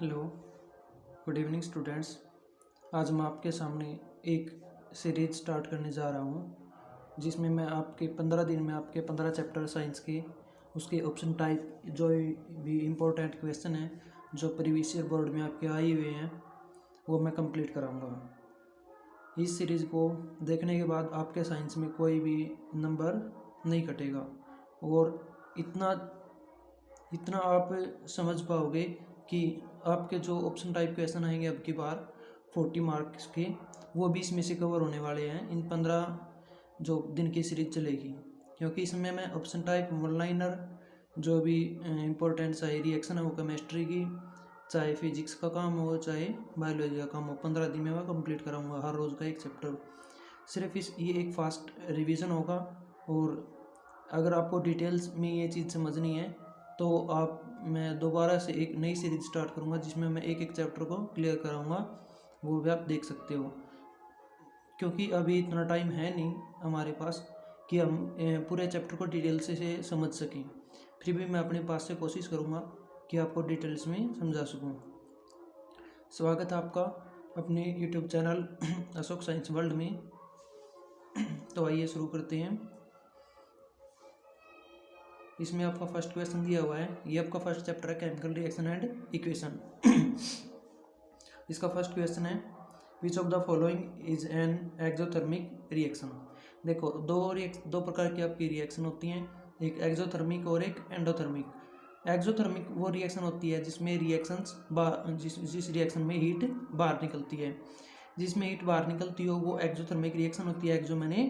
Hello, good evening students. आज मैं आपके सामने एक सीरीज स्टार्ट करने जा रहा हूँ जिसमें मैं आपके 15 दिन में आपके 15 चैप्टर साइंस के उसके ऑप्शन टाइप जो भी इम्पोर्टेंट क्वेश्चन हैं जो प्रीवियस ईयर बोर्ड में आपके आए हुए हैं वो मैं कंप्लीट कराऊंगा। इस सीरीज़ को देखने के बाद आपके साइंस में कोई भी नंबर नहीं कटेगा और इतना इतना आप समझ पाओगे कि आपके जो ऑप्शन टाइप क्वेश्चन आएंगे अब की बार 40 मार्क्स के वो 20 में से कवर होने वाले हैं इन 15 जो दिन की सीरीज चलेगी, क्योंकि इसमें मैं ऑप्शन टाइप वन लाइनर जो भी इम्पोर्टेंट चाहे रिएक्शन है वो केमिस्ट्री की चाहे फिजिक्स का काम हो चाहे बायोलॉजी का काम हो 15 दिन में मैं कंप्लीट कराऊंगा। हर रोज़ का एक चैप्टर सिर्फ ये एक फास्ट रिवीजन होगा। और अगर आपको डिटेल्स में ये चीज़ समझनी है तो मैं दोबारा से एक नई सीरीज स्टार्ट करूँगा जिसमें मैं एक एक चैप्टर को क्लियर कराऊँगा, वो भी आप देख सकते हो। क्योंकि अभी इतना टाइम है नहीं हमारे पास कि हम पूरे चैप्टर को डिटेल से समझ सकें, फिर भी मैं अपने पास से कोशिश करूँगा कि आपको डिटेल्स में समझा सकूँ। स्वागत है आपका अपने YouTube channel Ashok science world में। तो आइए शुरू करते हैं। इसमें आपका फर्स्ट क्वेश्चन दिया हुआ है, ये आपका फर्स्ट चैप्टर है केमिकल रिएक्शन एंड इक्वेशन। इसका फर्स्ट क्वेश्चन है विच of the following is an exothermic reaction. देखो दो प्रकार की आपकी रिएक्शन होती हैं, एक एक्सोथर्मिक और एक एंडोथर्मिक। एक्सोथर्मिक वो रिएक्शन होती है जिसमें रिएक्शंस जिस रिएक्शन में हीट बाहर निकलती है, जिसमें हीट बाहर निकलती हो वो एक्सोथर्मिक रिएक्शन होती है। एक्सो मैंने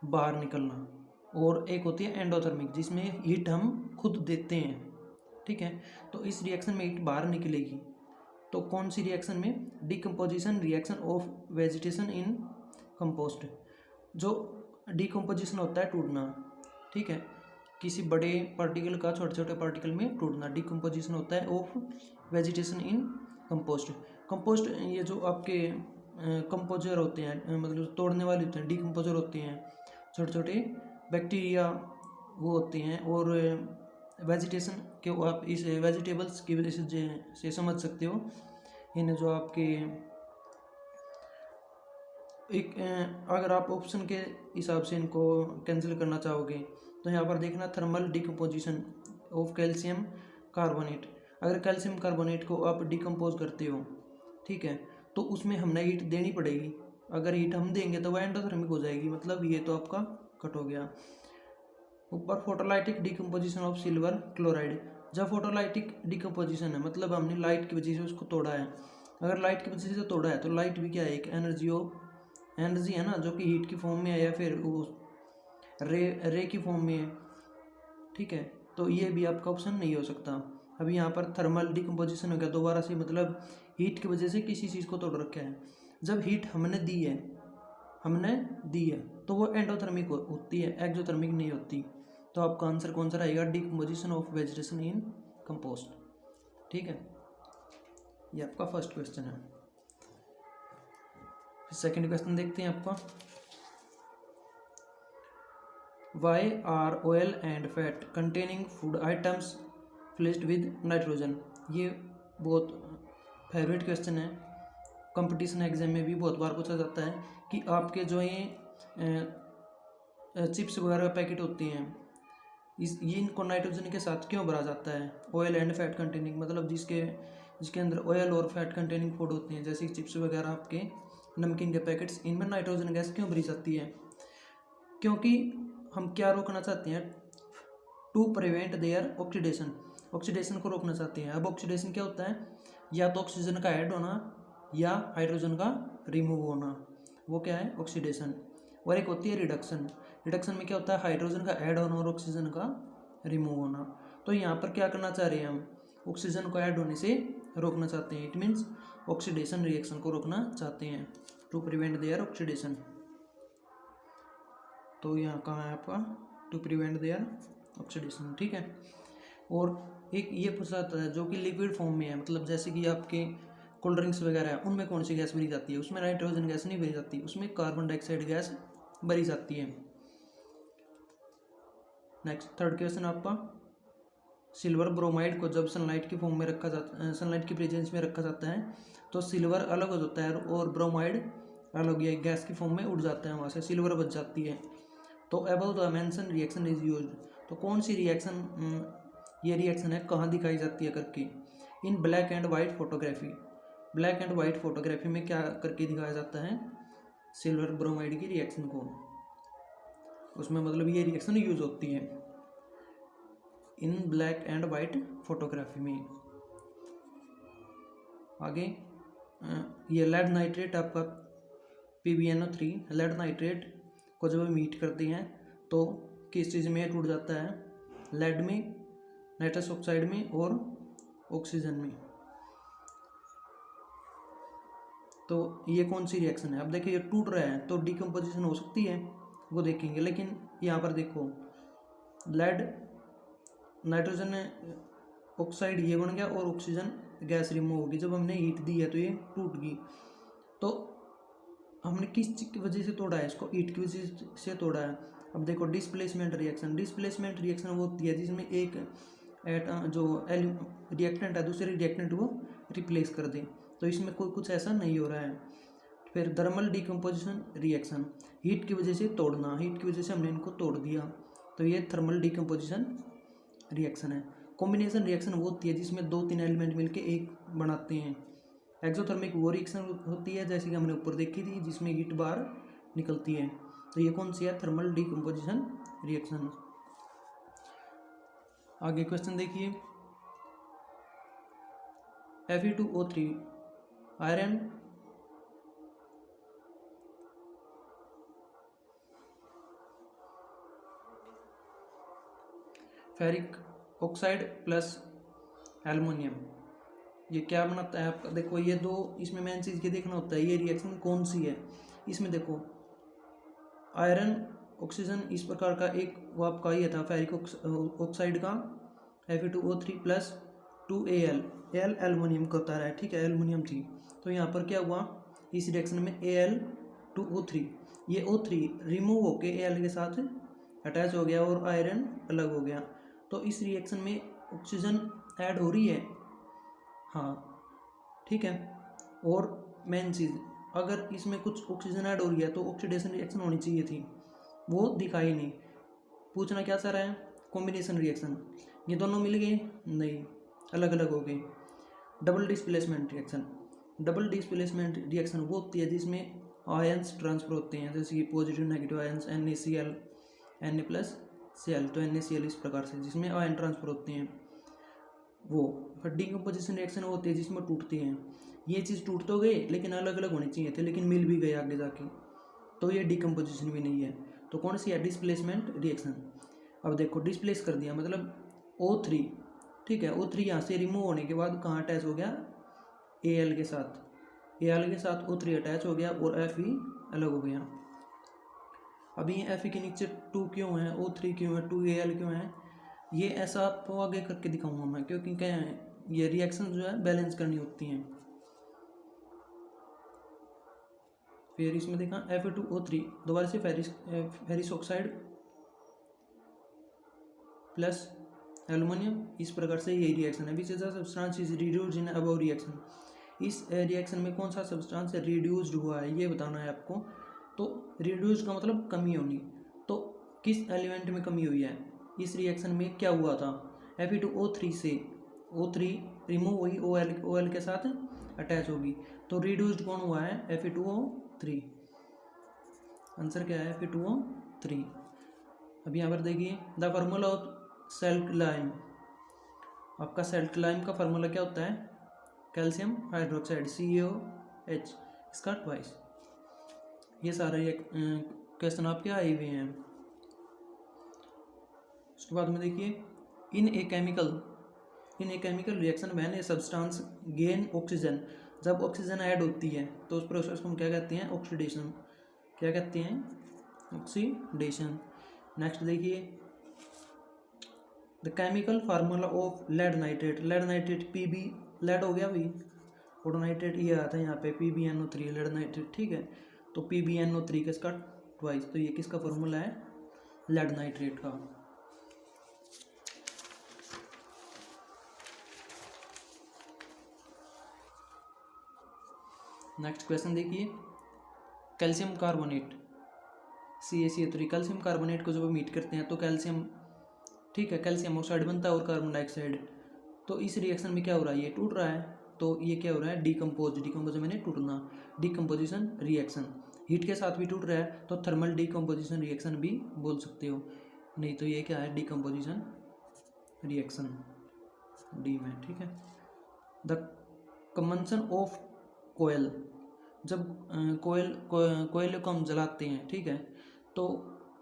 बाहर निकलना, और एक होती है एंडोथर्मिक जिसमें हीट हम खुद देते हैं। ठीक है, तो इस रिएक्शन में हीट बाहर निकलेगी। तो कौन सी रिएक्शन में? Decomposition reaction of vegetation in compost. जो डिकम्पोजिशन होता है टूटना, ठीक है, किसी बड़े पार्टिकल का छोटे छोटे पार्टिकल में टूटना डिकम्पोजिशन होता है of vegetation in compost. Compost ये जो आपके कंपोजर होते हैं, मतलब तोड़ने वाले होते हैं, डिकम्पोजर होते हैं, छोटे छोटे बैक्टीरिया वो होते हैं। और वेजिटेशन के आप इस वेजिटेबल्स की वजह से समझ सकते हो। इन जो आपके एक अगर आप ऑप्शन के हिसाब से इनको कैंसिल करना चाहोगे तो यहाँ पर देखना thermal decomposition of calcium carbonate. अगर कैल्शियम कार्बोनेट को आप डिकम्पोज करते हो, ठीक है, तो उसमें हमने हीट देनी पड़ेगी। अगर हीट हम देंगे तो वह एंडोथर्मिक हो जाएगी, मतलब ये तो आपका कट हो गया। ऊपर photolytic decomposition of silver chloride. जब फोटोलाइटिक डिकम्पोजिशन है मतलब हमने लाइट की वजह से उसको तोड़ा है। अगर लाइट की वजह से तोड़ा है तो लाइट भी क्या है? एक एनर्जी है ना, जो कि हीट की फॉर्म में है या फिर वो रे की फॉर्म में है। ठीक है, तो ये भी आपका ऑप्शन नहीं हो सकता। अभी यहाँ पर थर्मल डिकम्पोजिशन हो गया दोबारा से, मतलब हीट की वजह से किसी चीज़ को तोड़ रखा है। जब हीट हमने दी है तो वो एंडोथर्मिक होती है, एक्सोथर्मिक नहीं होती। तो आपका आंसर कौन सा रहेगा? Decomposition of vegetation in compost. ठीक है, ये आपका फर्स्ट क्वेश्चन है। सेकंड क्वेश्चन देखते हैं आपका। Why are oil and fat containing food items flushed with nitrogen. ये बहुत फेवरेट क्वेश्चन है, कंपटीशन एग्जाम में भी बहुत बार पूछा जाता है कि आपके जो ये चिप्स वगैरह पैकेट होते हैं ये इनको नाइट्रोजन के साथ क्यों भरा जाता है? ऑयल एंड फैट कंटेनिंग मतलब जिसके अंदर ऑयल और फैट कंटेनिंग फूड होते हैं, जैसे चिप्स वगैरह आपके नमकीन के पैकेट्स, इनमें नाइट्रोजन गैस क्यों भरी जाती है? क्योंकि हम क्या रोकना चाहते हैं? To prevent their oxidation, oxidation को रोकना चाहते हैं। अब ऑक्सीडेशन क्या होता है? या तो ऑक्सीजन का ऐड होना या हाइड्रोजन का रिमूव होना, वो क्या है? ऑक्सीडेशन। और एक होती है रिडक्शन। रिडक्शन में क्या होता है? हाइड्रोजन का ऐड होना और ऑक्सीजन का रिमूव होना। तो यहाँ पर क्या करना चाह रहे हैं हम? ऑक्सीजन को ऐड होने से रोकना चाहते हैं। इट मीन्स ऑक्सीडेशन रिएक्शन को रोकना चाहते हैं, टू प्रिवेंट देयर ऑक्सीडेशन। तो यहाँ कहाँ है आपका? To prevent their oxidation. ठीक है, और एक ये पूछा जाता है जो कि लिक्विड फॉर्म में है, मतलब जैसे कि आपके कोल्ड ड्रिंक्स वगैरह है, उनमें कौन सी गैस भरी जाती है? उसमें नाइट्रोजन गैस नहीं भरी जाती, उसमें कार्बन डाइऑक्साइड गैस भरी जाती है। नेक्स्ट थर्ड क्वेश्चन आपका। सिल्वर ब्रोमाइड को जब सनलाइट की फॉर्म में रखा जाता, सनलाइट की प्रेजेंस में रखा जाता है तो सिल्वर अलग हो जाता है और ब्रोमाइड अलग या गैस की फॉर्म में उड़ जाता है, वहाँ से सिल्वर बच जाती है। तो above the mention reaction is used, तो कौन सी रिएक्शन, ये रिएक्शन है कहाँ दिखाई जाती है करके, in black and white photography. Black and white photography में क्या करके दिखाया जाता है, सिल्वर ब्रोमाइड की रिएक्शन को, उसमें मतलब ये रिएक्शन यूज होती है इन ब्लैक एंड वाइट फोटोग्राफी में। आगे ये लेड नाइट्रेट आपका PbNO3, लेड नाइट्रेट को जब मीट करते हैं तो किस चीज़ में टूट जाता है, लेड में, नाइट्रस ऑक्साइड में और ऑक्सीजन में। तो ये कौन सी रिएक्शन है, अब देखिए ये टूट रहा है तो डिकम्पोजिशन हो सकती है, वो देखेंगे। लेकिन यहाँ पर देखो लेड नाइट्रोजन ऑक्साइड ये बन गया और ऑक्सीजन गैस रिमूव होगी, जब हमने हीट दी है तो ये टूट गई। तो हमने किस चीज़ की वजह से तोड़ा है इसको, हीट की वजह से तोड़ा है। अब देखो डिस्प्लेसमेंट रिएक्शन, डिस्प्लेसमेंट रिएक्शन वो होती है जिसमें एक जो रिएक्टेंट है दूसरे रिएक्टेंट को रिप्लेस कर दे, तो इसमें कोई कुछ ऐसा नहीं हो रहा है। फिर थर्मल डिकम्पोजिशन रिएक्शन, हीट की वजह से तोड़ना, हीट की वजह से हमने इनको तोड़ दिया, तो ये थर्मल डिकम्पोजिशन रिएक्शन है। कॉम्बिनेशन रिएक्शन वो होती है जिसमें 2-3 एलिमेंट मिलके एक बनाते हैं। एक्सोथर्मिक वो रिएक्शन होती है जैसे कि हमने ऊपर देखी थी जिसमें हीट बाहर निकलती है, तो ये कौन सी है, थर्मल डिकम्पोजिशन रिएक्शन। आगे क्वेश्चन देखिए, Fe2O3 iron ferric oxide plus aluminium, ये क्या बनाता है आपका, देखो ये दो, इसमें मेन चीज़ ये देखना होता है ये रिएक्शन कौन सी है। इसमें देखो आयरन ऑक्सीजन इस प्रकार का एक वो आपका ये था फेरिक ऑक्साइड का Fe2O3 plus 2Al, Al aluminium का होता है, ठीक है, एल्युमिनियम थी। तो यहाँ पर क्या हुआ इस रिएक्शन में Al2O3, ये O3 रिमूव होके Al के साथ अटैच हो गया और आयरन अलग हो गया। तो इस रिएक्शन में ऑक्सीजन ऐड हो रही है, हाँ ठीक है। और मेन चीज़ अगर इसमें कुछ ऑक्सीजन ऐड हो रही है तो ऑक्सीडेशन रिएक्शन होनी चाहिए थी, वो दिखाई नहीं। पूछना क्या चाह रहा है, कॉम्बिनेशन रिएक्शन, ये दोनों मिल गए नहीं, अलग अलग हो गए। Double displacement reaction, double displacement reaction वो होती है जिसमें आयंस ट्रांसफर होते हैं, जैसे कि positive negative ions NaCl Na+Cl, तो NaCl इस प्रकार से जिसमें आयन ट्रांसफर होते हैं वो। फिर डिकम्पोजिशन रिएक्शन होती है जिसमें टूटते हैं, ये चीज़ टूट तो गए लेकिन अलग अलग होने चाहिए थे, लेकिन मिल भी गए आगे जाके, तो ये डिकम्पोजिशन भी नहीं है। तो कौन सी है, डिस्प्लेसमेंट रिएक्शन। अब देखो डिस्प्लेस कर दिया मतलब O3, ठीक है, O3 यहाँ से रिमूव होने के बाद कहाँ अटैच हो गया, Al के साथ, Al के साथ O3 अटैच हो गया और Fe अलग हो गया। अभी Fe के नीचे 2 क्यों है, O3 क्यों है, 2Al क्यों है, ये ऐसा आपको आगे करके दिखाऊंगा मैं, क्योंकि क्या है ये रिएक्शन जो है बैलेंस करनी होती हैं। फिर इसमें देखा Fe2O3 दोबारा से फेरिस ऑक्साइड प्लस एल्युमिनियम, इस प्रकार से यही रिएक्शन है। Which is the substance is reduced in above reaction, इस रिएक्शन में कौन सा सब्सटेंस रिड्यूस्ड हुआ है ये बताना है आपको। तो रिड्यूस्ड का मतलब कमी होनी, तो किस एलिमेंट में कमी हुई है, इस रिएक्शन में क्या हुआ था, Fe2O3 से O3 रिमूव हुई, OL के साथ अटैच होगी, तो रिड्यूस्ड कौन हुआ है, Fe2O3। आंसर क्या है, Fe2O3। अब यहाँ पर देखिए द फार्मूला ऑफ सेल्टलाइम, आपका सेल्टलाइम का फार्मूला क्या होता है, कैल्शियम हाइड्रोक्साइड CaOH, इसका ट्वाइस। ये सारे क्वेश्चन आपके आए हुए हैं। उसके बाद में देखिए in a chemical reaction when a substance gain oxygen, जब ऑक्सीजन ऐड होती है तो उस प्रोसेस को हम क्या कहते हैं, ऑक्सीडेशन, क्या कहते हैं, ऑक्सीडेशन। नेक्स्ट देखिए the chemical formula of lead nitrate, lead nitrate Pb, lead हो गया भाई, और नाइट्रेट ये आता है यहाँ पे PbNO3 लेड नाइट्रेट, ठीक है, तो PbNO3 का इसका ट्वाइस, तो ये किसका फार्मूला है, लेड नाइट्रेट का। नेक्स्ट क्वेश्चन देखिए, calcium carbonate CaCO3, calcium carbonate को जब मीट करते हैं तो कैल्शियम, ठीक है, कैल्शियम ऑक्साइड बनता है और कार्बन डाइऑक्साइड। तो इस रिएक्शन में क्या हो रहा है, ये टूट रहा है, तो ये क्या हो रहा है, डिकम्पोज मैंने टूटना, डिकम्पोजिशन रिएक्शन। हीट के साथ भी टूट रहा है तो थर्मल डिकम्पोजिशन रिएक्शन भी बोल सकते हो, नहीं तो ये क्या है, डिकम्पोजिशन रिएक्शन, डी में, ठीक है। द कंबंशन ऑफ कोयल, जब कोयले को हम जलाते हैं, ठीक है, तो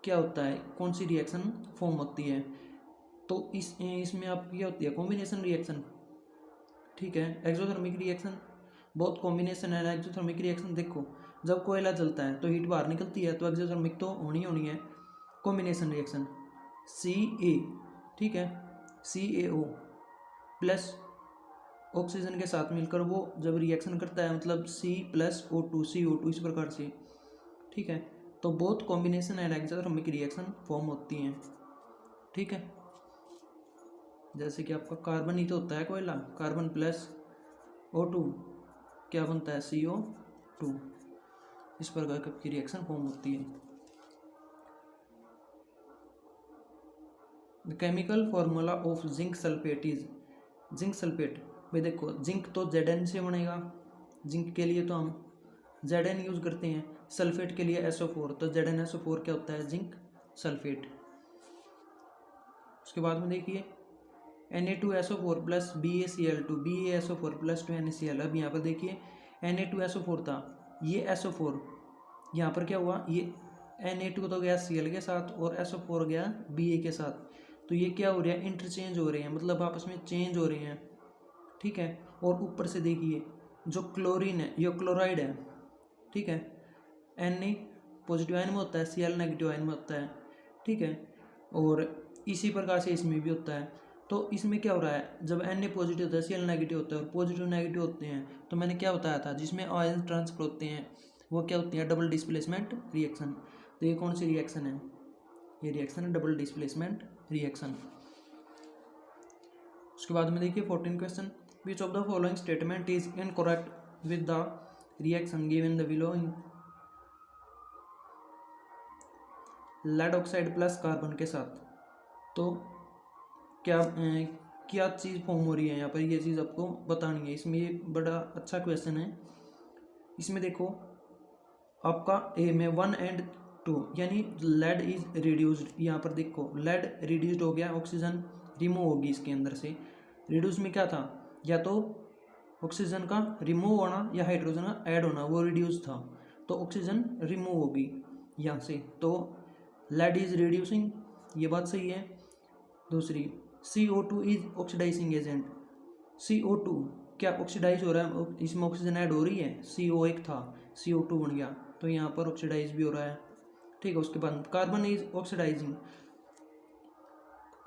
क्या होता है, कौन सी रिएक्शन फॉर्म होती है, तो इसमें आप क्या होती है, कॉम्बिनेशन रिएक्शन, ठीक है। एक्सोथर्मिक रिएक्शन, बहुत कॉम्बिनेशन है एक्सोथर्मिक रिएक्शन। देखो जब कोयला जलता है तो हीट बाहर निकलती है, तो एक्सोथर्मिक तो होनी है। कॉम्बिनेशन रिएक्शन Ca, ठीक है, CaO प्लस ऑक्सीजन के साथ मिलकर वो जब रिएक्शन करता है, मतलब C+O2 CO2 इस प्रकार से, ठीक है, तो बहुत combination and exothermic reaction form होती हैं, ठीक है। जैसे कि आपका कार्बन ही तो होता है कोयला, कार्बन प्लस O2 क्या बनता है, CO2, इस प्रकार की रिएक्शन फॉर्म होती है। The chemical formula of zinc sulphate is, zinc sulphate, भाई देखो जिंक तो Zn से बनेगा, जिंक के लिए तो हम Zn यूज़ करते हैं, सल्फेट के लिए SO4, तो ZnSO4 क्या होता है, जिंक सल्फेट। उसके बाद में देखिए Na2SO4 plus BaCl2, BaSO4 plus 2NaCl। अब यहाँ पर देखिए Na2SO4 था, ये SO4 यहाँ पर क्या हुआ, ये Na2 तो गया Cl के साथ और SO4 गया Ba के साथ, तो ये क्या हो रहा है, इंटरचेंज हो रहे हैं, मतलब आपस में चेंज हो रहे हैं, ठीक है। और ऊपर से देखिए जो क्लोरीन है ये क्लोराइड है, ठीक है, Na पॉजिटिव आयन में होता है, Cl नेगेटिव आयन में होता है, ठीक है, और इसी प्रकार से इसमें भी होता है। तो इसमें क्या हो रहा है, जब Na पॉजिटिव होता है, Cl नेगेटिव होता है और पॉजिटिव नेगेटिव होते हैं, तो मैंने क्या बताया था, जिसमें आयन ट्रांसफर होते हैं वो क्या होती है, डबल डिस्प्लेसमेंट रिएक्शन। तो ये कौन सी रिएक्शन है, ये रिएक्शन है डबल डिस्प्लेसमेंट रिएक्शन। उसके बाद में देखिए 14 question, which of the following statement is incorrect with the reaction given the below in, lead oxide plus carbon के साथ, तो क्या चीज़ फॉर्म हो रही है यहाँ पर, ये चीज़ आपको बतानी है। इसमें ये बड़ा अच्छा क्वेश्चन है। इसमें देखो आपका ए में 1 and 2 यानी लेड इज रिड्यूस्ड, यहाँ पर देखो लेड रिड्यूस्ड हो गया, ऑक्सीजन रिमूव होगी इसके अंदर से। रिड्यूस में क्या था, या तो ऑक्सीजन का रिमूव होना या हाइड्रोजन का ऐड होना, वो रिड्यूस था, तो ऑक्सीजन रिमूव होगी यहाँ से, तो लेड इज रिड्यूसिंग, ये बात सही है। दूसरी CO2 is oxidising agent, CO2 क्या ऑक्सीडाइज हो रहा है, इसमें ऑक्सीजन ऐड हो रही है, CO एक था CO2 बन गया, तो यहाँ पर ऑक्सीडाइज भी हो रहा है, ठीक है। उसके बाद कार्बन इज ऑक्सीडाइजिंग,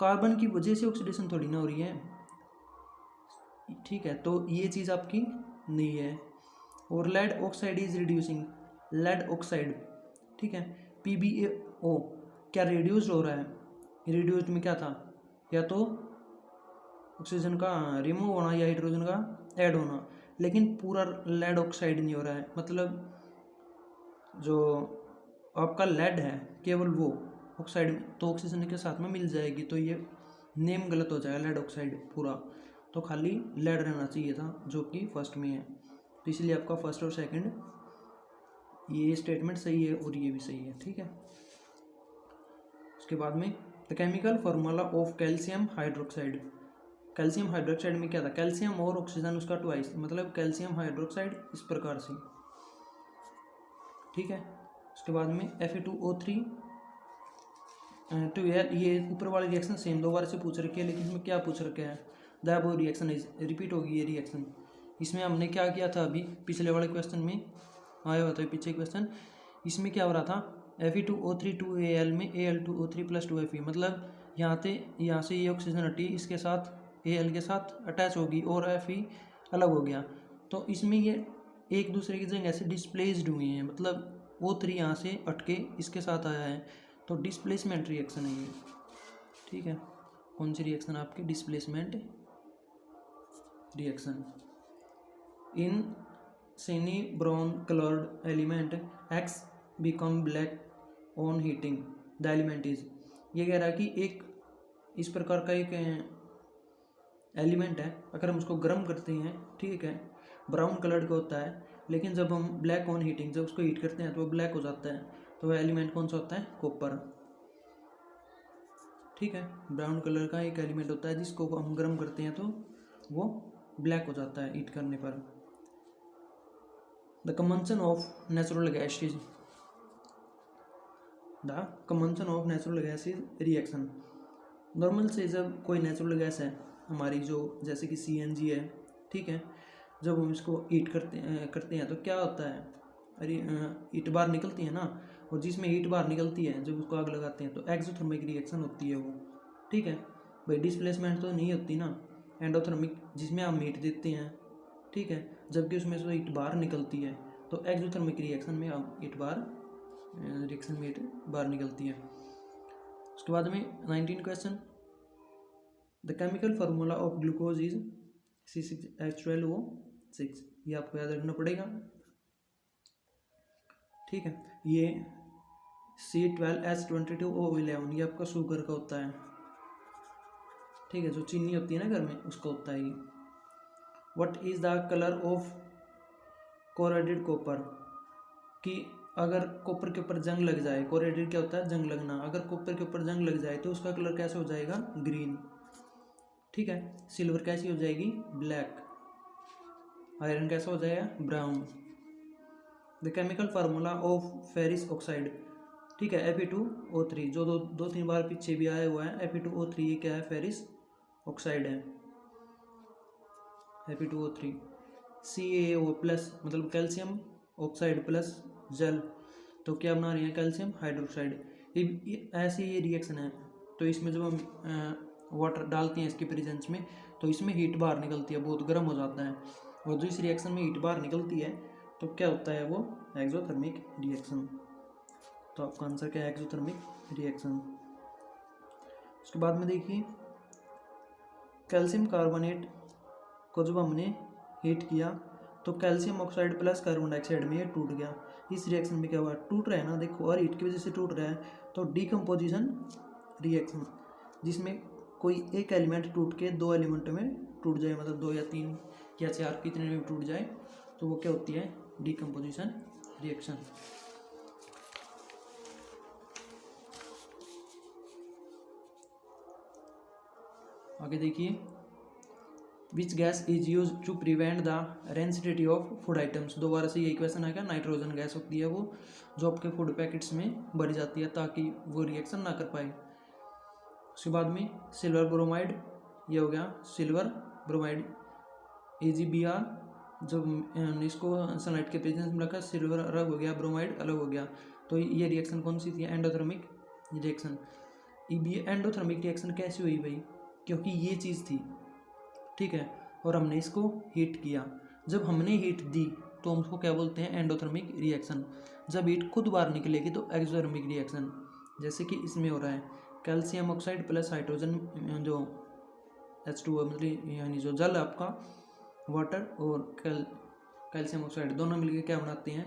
कार्बन की वजह से ऑक्सीडेशन थोड़ी ना हो रही है, ठीक है, तो ये चीज़ आपकी नहीं है। और lead oxide is reducing, lead oxide, ठीक है, PbO क्या रिड्यूस्ड हो रहा है, रिड्यूस्ड में क्या था, या तो ऑक्सीजन का रिमूव होना या हाइड्रोजन का ऐड होना, लेकिन पूरा लेड ऑक्साइड नहीं हो रहा है, मतलब जो आपका लेड है केवल वो ऑक्साइड तो ऑक्सीजन के साथ में मिल जाएगी, तो ये नेम गलत हो जाएगा, लेड ऑक्साइड पूरा, तो खाली लेड रहना चाहिए था जो कि फर्स्ट में है, तो इसलिए आपका फर्स्ट और सेकंड ये स्टेटमेंट सही है और ये भी सही है, ठीक है। उसके बाद में the chemical formula of calcium hydroxide, calcium hydroxide में क्या था, कैल्शियम और ऑक्सीजन उसका ट्वाइस, मतलब कैल्शियम हाइड्रोक्साइड इस प्रकार से, ठीक है। उसके बाद में Fe2O3 तो यार ये ऊपर वाली रिएक्शन सेम दो बार से पूछ रखी है, लेकिन इसमें क्या पूछ रखा है, the above reaction is, repeat होगी ये रिएक्शन। इसमें हमने क्या किया था, अभी पिछले वाले क्वेश्चन में आया हुआ था पीछे क्वेश्चन, इसमें क्या हो रहा था, Fe2O3 2Al में Al2O3 प्लस 2Fe, मतलब यहाँ से ये ऑक्सीजन हटी, इसके साथ Al के साथ अटैच होगी और Fe अलग हो गया, तो इसमें ये एक दूसरे की जगह ऐसे डिस्प्लेस्ड हुए हैं, मतलब O3 यहाँ से अटके इसके साथ आया है, तो डिस्प्लेसमेंट रिएक्शन है ये, ठीक है। कौन सी रिएक्शन आपकी, displacement reaction in semi brown colored element X become black on heating the element is। ये कह रहा है कि एक इस प्रकार का एक एलिमेंट है, अगर हम उसको गर्म करते हैं, ठीक है, ब्राउन कलर का होता है, लेकिन जब हम ब्लैक ऑन हीटिंग, जब उसको हीट करते हैं तो वो ब्लैक हो जाता है। तो वह एलिमेंट कौन सा होता है? कॉपर। ठीक है, ब्राउन कलर का एक एलिमेंट होता है जिसको हम गर्म करते हैं तो वो ब्लैक हो जाता है हीट करने पर। The combustion of natural gas is reaction. Normal से जब कोई नेचुरल गैस है हमारी, जो जैसे कि CNG है, ठीक है, जब हम इसको हीट करते हैं तो क्या होता है? अरे हीट बाहर निकलती है ना, और जिसमें हीट बाहर निकलती है जब उसको आग लगाते हैं तो एक्सोथर्मिक रिएक्शन होती है वो। ठीक है भाई, डिस्प्लेसमेंट तो नहीं होती ना। एंडोथर्मिक जिसमें हम हीट देते हैं, ठीक है, जबकि उसमें से हीट बाहर निकलती है, तो एक्सोथर्मिक रिएक्शन में हम हीट बाहर निकलती है। उसके बाद में 19 question, the chemical formula of glucose is C6H12O6। ये आपको याद रखना पड़ेगा। ठीक है, ये C12H22O11 ये आपका शुगर का होता है। ठीक है, जो चीनी होती है ना घर में, उसका होता है ये। What is the colour of corroded copper. कि अगर कॉपर के ऊपर जंग लग जाए, कोरेडेड क्या होता है? जंग लगना। अगर कॉपर के ऊपर जंग लग जाए तो उसका कलर कैसे हो जाएगा? ग्रीन। ठीक है, सिल्वर कैसी हो जाएगी? ब्लैक। आयरन कैसा हो जाएगा? Brown. The chemical formula of ferric oxide, ठीक है, Fe2O3, जो दो तीन बार पीछे भी आया हुआ है। Fe2O3 ये क्या है? फेरिस ऑक्साइड है, Fe2O3। CaO प्लस मतलब कैल्शियम ऑक्साइड प्लस जल, तो क्या बना रही है? Calcium hydroxide. ऐसी ये रिएक्शन है। तो इसमें जब हम वाटर डालते हैं इसके प्रेजेंस में, तो इसमें हीट बाहर निकलती है, बहुत गर्म हो जाता है, और जो इस रिएक्शन में हीट बाहर निकलती है तो क्या होता है? वो एक्सोथर्मिक रिएक्शन। तो आपका आंसर क्या है? Exothermic reaction. उसके बाद में देखिए, कैल्शियम कार्बोनेट को जब हमने हीट किया तो calcium oxide plus carbon dioxide में ये टूट गया। इस रिएक्शन में क्या हुआ? टूट रहा है ना, देखो, और हीट की वजह से टूट रहा है, तो डिकम्पोजिशन रिएक्शन, जिसमें कोई एक एलिमेंट टूट के दो एलिमेंटों में टूट जाए, मतलब 2 या 3 या 4 कितने में टूट जाए, तो वो क्या होती है? Decomposition reaction. आगे देखिए, which gas is use to prevent the rancidity of food items. दोबारा से यही क्वेश्चन आएगा। नाइट्रोजन गैस होती है वो, जो आपके फूड पैकेट्स में भरी जाती है ताकि वो रिएक्शन ना कर पाए। उसके बाद में सिल्वर ब्रोमाइड, ये हो गया सिल्वर ब्रोमाइड, AgBr। जब इसको सनलाइट के प्रेजेंस में रखा, सिल्वर अलग हो गया, ब्रोमाइड अलग हो गया। तो ये रिएक्शन कौन सी थी? Endothermic reaction. एंडोथर्मिक रिएक्शन कैसी हुई भाई? क्योंकि ये चीज़ थी, ठीक है, और हमने इसको हीट किया। जब हमने हीट दी तो हम उसको क्या बोलते हैं? Endothermic reaction. जब हीट खुद बाहर निकलेगी तो एक्सोथर्मिक रिएक्शन, जैसे कि इसमें हो रहा है कैल्शियम ऑक्साइड प्लस हाइड्रोजन, जो H2O मतलब यानी जो जल है आपका, वाटर और कैल्शियम ऑक्साइड दोनों मिलकर क्या बनाते हैं?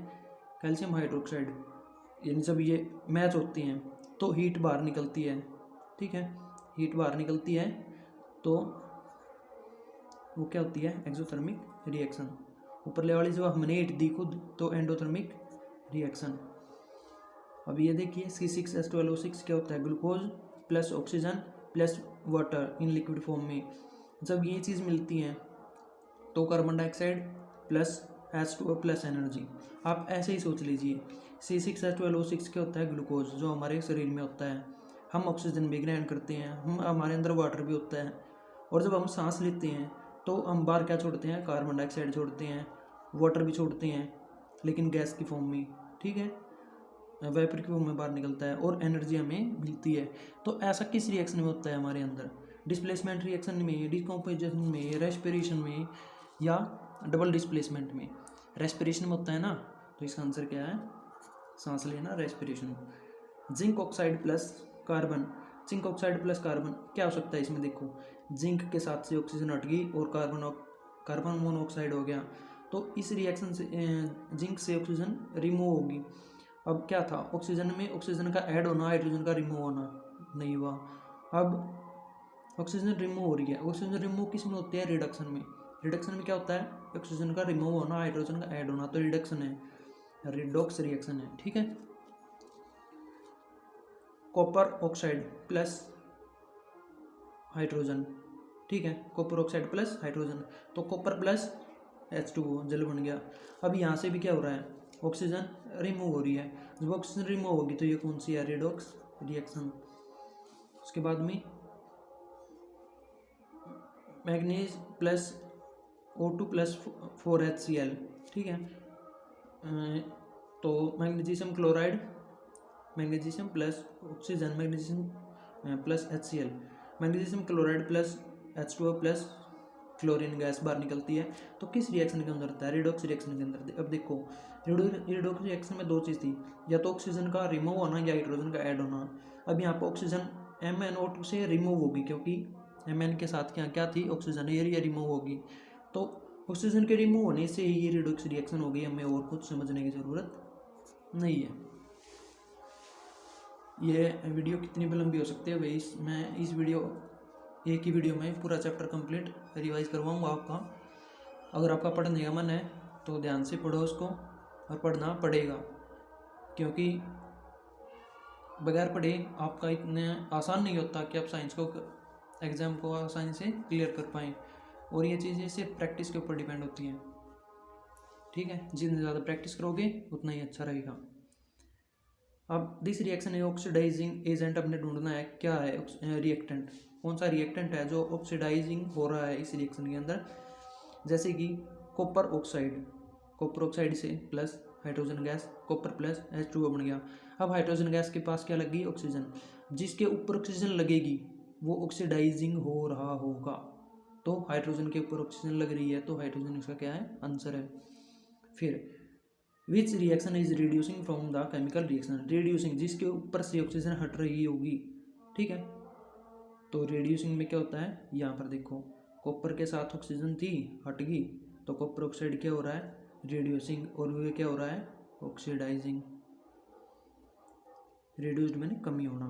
Calcium hydroxide. यानी जब ये मैच होते हैं तो हीट बाहर निकलती है। ठीक है, हीट बाहर निकलती है तो वो क्या होती है? Exothermic reaction. ऊपर ले वाली जो हमने हीट दी खुद, तो एंडोथर्मिक रिएक्शन। अब ये देखिए, C6H12O6 क्या होता है? Glucose plus oxygen plus water in liquid form में। जब ये चीज़ मिलती है तो carbon dioxide plus H2O plus energy. आप ऐसे ही सोच लीजिए, C6H12O6 क्या होता है? ग्लूकोज, जो हमारे शरीर में होता है। हम ऑक्सीजन भी ग्रहण करते हैं, हमारे अंदर वाटर भी होता है, और जब हम सांस लेते हैं तो हम बाहर क्या छोड़ते हैं? कार्बन डाइऑक्साइड छोड़ते हैं, वाटर भी छोड़ते हैं, लेकिन गैस की फॉर्म में। ठीक है, वेपर की फॉर्म में बाहर निकलता है, और एनर्जी हमें मिलती है। तो ऐसा किस रिएक्शन में होता है हमारे अंदर? डिस्प्लेसमेंट रिएक्शन में, डिकम्पोजिशन में, रेस्पिरेशन में, या डबल डिस्प्लेसमेंट में? रेस्पिरेशन में होता है ना, तो इसका आंसर क्या है? सांस लेना, respiration. Zinc oxide plus carbon, zinc oxide plus carbon क्या हो सकता है इसमें? देखो, जिंक के साथ से ऑक्सीजन हट गई और कार्बन मोनोऑक्साइड हो गया, तो इस रिएक्शन से जिंक से ऑक्सीजन रिमूव होगी। अब क्या था, ऑक्सीजन में ऑक्सीजन का ऐड होना, हाइड्रोजन का रिमूव होना नहीं हुआ। अब ऑक्सीजन रिमूव हो रही है। ऑक्सीजन रिमूव किस में होती है, रिडक्शन में। रिडक्शन में क्या होता है, ऑक्सीजन का रिमूव होना, हाइड्रोजन का ऐड होना, तो रिडक्शन है, रिडॉक्स रिएक्शन है। ठीक है, कॉपर ऑक्साइड प्लस हाइड्रोजन, ठीक है, कॉपर ऑक्साइड प्लस हाइड्रोजन, तो कॉपर प्लस H2O जल बन गया। अब यहाँ से भी क्या हो रहा है, ऑक्सीजन रिमूव हो रही है। जब ऑक्सीजन रिमूव होगी तो ये कौन सी है, रिडॉक्स रिएक्शन। उसके बाद में manganese plus O2 plus 4HCl, ठीक है, तो magnesium chloride, magnesium plus oxygen, magnesium plus HCl, magnesium chloride plus H2O plus chlorine gas बाहर निकलती है। तो किस रिएक्शन के अंदर होता है, रिडॉक्स रिएक्शन के अंदर। अब देखो, रिडॉक्स रिएक्शन में दो चीज़ थी, या तो ऑक्सीजन का रिमूव होना या हाइड्रोजन का ऐड होना। अब यहाँ पर ऑक्सीजन MnO2 से रिमूव होगी, क्योंकि Mn के साथ क्या थी, ऑक्सीजन, ये रिमूव होगी। तो ऑक्सीजन के रिमूव होने से ही ये रिडॉक्स रिएक्शन हो गई, हमें और कुछ समझने की ज़रूरत नहीं है। ये वीडियो कितनी भी लंबी हो सकती है भाई, मैं इस वीडियो एक ही वीडियो में पूरा चैप्टर कंप्लीट रिवाइज करवाऊंगा आपका। अगर आपका पढ़ने का मन है तो ध्यान से पढ़ो उसको, और पढ़ना पड़ेगा, क्योंकि बगैर पढ़े आपका इतने आसान नहीं होता कि आप साइंस को एग्ज़ाम को आसानी से क्लियर कर पाएँ। और ये चीज़ें सिर्फ प्रैक्टिस के ऊपर डिपेंड होती हैं। ठीक है, जितनी ज़्यादा प्रैक्टिस करोगे उतना ही अच्छा रहेगा। अब दिस रिएक्शन है ऑक्सीडाइजिंग एजेंट, अपने ढूंढना है क्या है रिएक्टेंट, कौन सा रिएक्टेंट है जो ऑक्सीडाइजिंग हो रहा है इस रिएक्शन के अंदर। जैसे कि कॉपर ऑक्साइड से plus hydrogen gas, copper plus H2O बन गया। अब हाइड्रोजन गैस के पास क्या लगी, ऑक्सीजन, जिसके ऊपर ऑक्सीजन लगेगी वो ऑक्सीडाइजिंग हो रहा होगा। तो हाइड्रोजन के ऊपर ऑक्सीजन लग रही है, तो हाइड्रोजन इसका क्या है, आंसर है। फिर which reaction is reducing from the chemical reaction, reducing, जिसके ऊपर से ऑक्सीजन हट रही होगी। ठीक है, तो रिड्यूसिंग में क्या होता है, यहाँ पर देखो, कॉपर के साथ ऑक्सीजन थी, हट गई, तो कॉपर ऑक्साइड क्या हो रहा है, रिड्यूसिंग, और वो क्या हो रहा है, ऑक्सीडाइजिंग। रिड्यूस्ड मैंने कमी होना।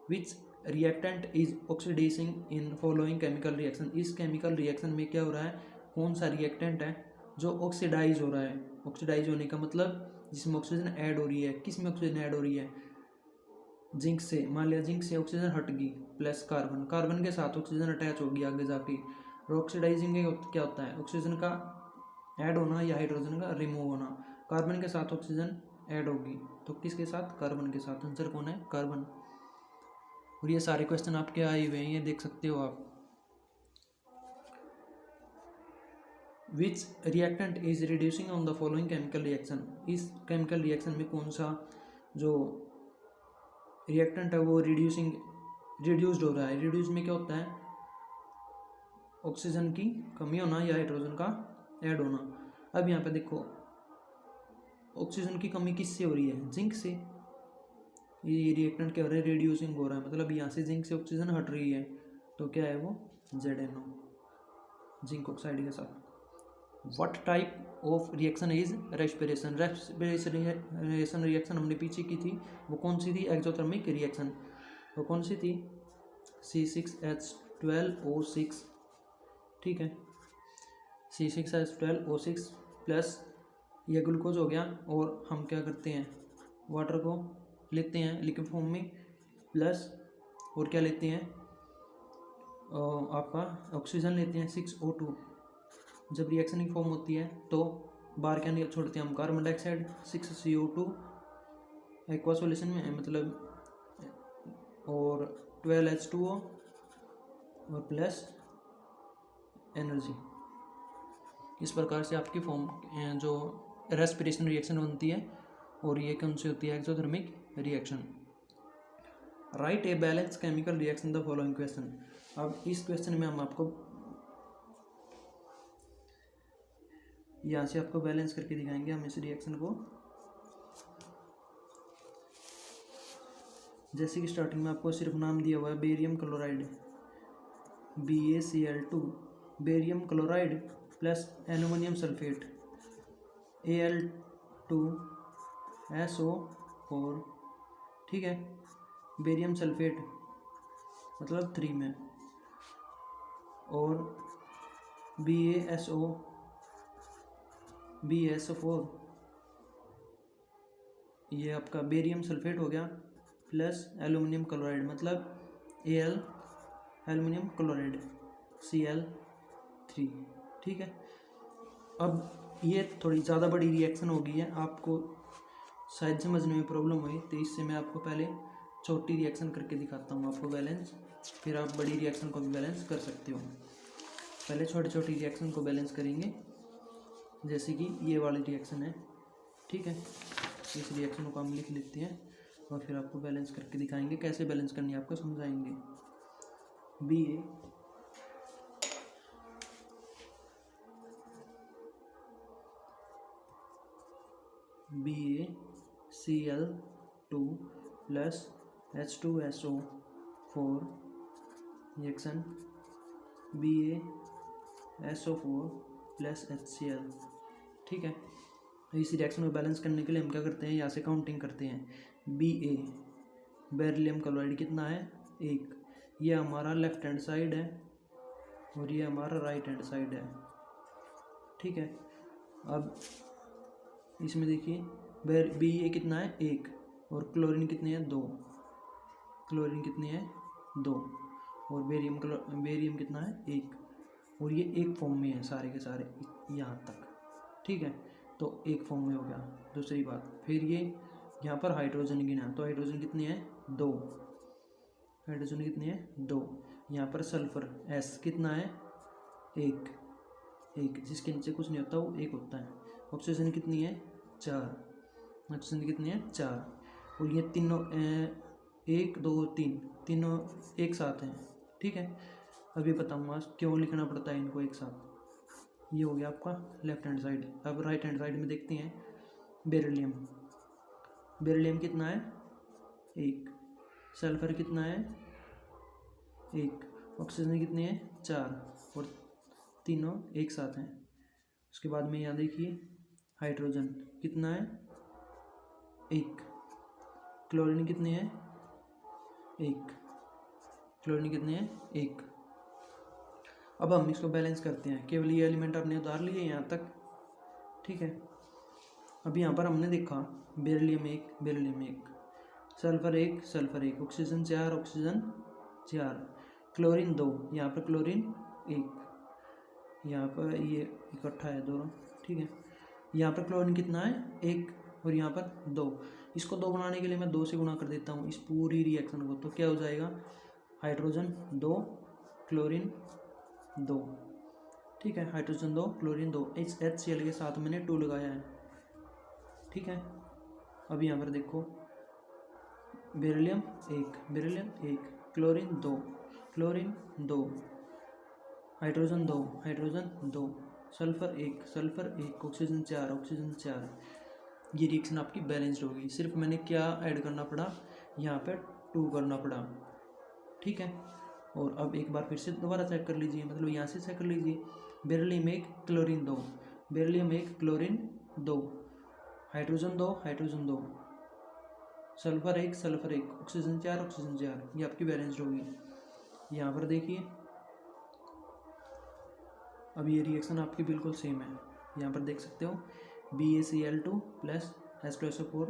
Which reactant is oxidizing in following chemical reaction, इस केमिकल रिएक्शन में क्या हो रहा है, कौन सा रिएक्टेंट है जो ऑक्सीडाइज हो रहा है। ऑक्सीडाइज होने का मतलब जिसमें ऑक्सीजन ऐड हो रही है। किस में ऑक्सीजन ऐड हो रही है, जिंक से। मान लिया जिंक से ऑक्सीजन हट गई, प्लस कार्बन के साथ ऑक्सीजन अटैच होगी आगे जाके। और ऑक्सीडाइजिंग में क्या होता है, ऑक्सीजन का ऐड होना या हाइड्रोजन का रिमूव होना। कार्बन के साथ ऑक्सीजन ऐड होगी, तो किसके साथ, कार्बन के साथ। आंसर कौन है, कार्बन। और ये सारे क्वेश्चन आपके आए हुए हैं, ये देख सकते हो आप। Which reactant is reducing on the following chemical reaction, इस केमिकल रिएक्शन में कौन सा जो रिएक्टेंट है वो रिड्यूस्ड हो रहा है। रिड्यूस में क्या होता है, ऑक्सीजन की कमी होना या हाइड्रोजन का ऐड होना। अब यहाँ पे देखो, ऑक्सीजन की कमी किससे हो रही है, जिंक से। ये रिएक्टेंट क्या हो रहा है, रिड्यूसिंग हो रहा है, मतलब यहाँ से जिंक से ऑक्सीजन हट रही है, तो क्या है वो, ZnO, जिंक ऑक्साइड के साथ। What type of reaction is respiration, respiration reaction हमने पीछे की थी, वो कौन सी थी, एक्सोथर्मिक रिएक्शन। वो कौन सी थी, C6H12O6, ठीक है, C6H12O6 प्लस ये ग्लूकोज हो गया, और हम क्या करते हैं, वाटर को लेते हैं लिक्विड फॉर्म में, प्लस और क्या लेते हैं, आपका ऑक्सीजन लेते हैं 6O2। जब रिएक्शन की फॉर्म होती है तो बाहर क्या छोड़ते हैं हम, carbon dioxide 6CO2 aqua solution में, मतलब, और 12H2O और प्लस एनर्जी। इस प्रकार से आपकी फॉर्म जो रेस्पिरेशन रिएक्शन बनती है, और ये कौन सी होती है, exothermic reaction. Right a balance chemical reaction the following question. अब इस क्वेश्चन में हम आपको यहाँ से आपको बैलेंस करके दिखाएंगे हम इस रिएक्शन को। जैसे कि स्टार्टिंग में आपको सिर्फ नाम दिया हुआ है, barium chloride, BaCl2, barium chloride plus aluminium sulphate, Al2SO4, ठीक है। बेरियम सल्फेट मतलब 3 में, और BaSO4, ये आपका बेरियम सल्फेट हो गया, प्लस एल्यूमिनियम क्लोराइड मतलब Al एल्यूमिनियम क्लोराइड Cl3, ठीक है। अब ये थोड़ी ज़्यादा बड़ी रिएक्शन हो गई है, आपको शायद समझने में प्रॉब्लम हुई, तो इससे मैं आपको पहले छोटी रिएक्शन करके दिखाता हूँ आपको बैलेंस, फिर आप बड़ी रिएक्शन को भी बैलेंस कर सकते हो। पहले छोटी छोटी रिएक्शन को बैलेंस करेंगे, जैसे कि ये वाली रिएक्शन है, ठीक है। इस रिएक्शन को हम लिख लेते हैं और फिर आपको बैलेंस करके दिखाएंगे, कैसे बैलेंस करनी है आपको समझाएंगे। BaCl2 plus H2SO4 reaction BaSO4 plus HCl, ठीक है। इस रिएक्शन को बैलेंस करने के लिए हम क्या करते हैं, यहाँ से काउंटिंग करते हैं। Ba बेरिलियम क्लोराइड कितना है, 1, ये हमारा लेफ्ट हैंड साइड है और ये हमारा राइट हैंड साइड है, ठीक है। अब इसमें देखिए Ba कितना है, 1, और क्लोरीन कितनी है, 2, क्लोरीन कितनी है, 2, और बेरियम कितना है, 1, और ये एक फॉर्म में है सारे के सारे यहाँ तक, ठीक है। तो एक फॉर्म में हो गया। दूसरी बात, फिर ये यहाँ पर हाइड्रोजन गिना, तो हाइड्रोजन कितनी है, 2, हाइड्रोजन कितनी है, 2। यहाँ पर सल्फर S कितना है, 1, जिसके नीचे कुछ नहीं होता वो 1 होता है। ऑक्सीजन कितनी है, 4, ऑक्सीजन कितनी है, 4, और ये तीनों 1 2 3 तीनों एक साथ हैं, ठीक है। अभी बताऊँगा क्यों लिखना पड़ता है इनको एक साथ। ये हो गया आपका लेफ्ट हैंड साइड। अब राइट हैंड साइड में देखते हैं बेरिलियम कितना है, 1, सल्फर कितना है, 1, ऑक्सीजन कितनी है, 4, और तीनों एक साथ हैं। उसके बाद में यहाँ देखिए हाइड्रोजन कितना है, 1, क्लोरीन कितनी है, 1, क्लोरीन कितनी है, 1। अब हम इसको बैलेंस करते हैं, केवल ये एलिमेंट आपने उतार लिए यहाँ तक, ठीक है। अब यहाँ पर हमने देखा बेरिलियम 1, सल्फर 1, ऑक्सीजन 4, क्लोरीन 2, यहाँ पर क्लोरीन 1, यहाँ पर ये इकट्ठा है दोनों, ठीक है। यहाँ पर क्लोरीन कितना है, 1, और यहाँ पर 2। इसको 2 बनाने के लिए मैं 2 से गुणा कर देता हूँ इस पूरी रिएक्शन को, तो क्या हो जाएगा, हाइड्रोजन 2, क्लोरीन 2, ठीक है। हाइड्रोजन 2, क्लोरीन 2, इस HCl के साथ मैंने 2 लगाया है, ठीक है। अब यहाँ पर देखो beryllium 1, chlorine 2, hydrogen 2, sulphur 1, oxygen 4। ये रिएक्शन आपकी बैलेंस्ड होगी। सिर्फ मैंने क्या ऐड करना पड़ा, यहाँ पे 2 करना पड़ा, ठीक है। और अब एक बार फिर से दोबारा चेक कर लीजिए, मतलब यहाँ से चेक कर लीजिए। Beryllium 1, chlorine 2, hydrogen 2, sulphur 1, oxygen 4, ये आपकी बैलेंस्ड होगी। यहाँ पर देखिए अब ये रिएक्शन आपकी बिल्कुल सेम है, यहाँ पर देख सकते हो BaCl2 प्लस H2SO4,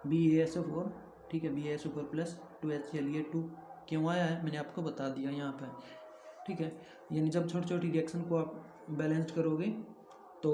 BaSO4, ठीक है, BaSO4 प्लस 2HCl। ये 2 क्यों आया है मैंने आपको बता दिया यहाँ पर, ठीक है। यानी जब छोटी छोटी रिएक्शन को आप बैलेंस्ड करोगे तो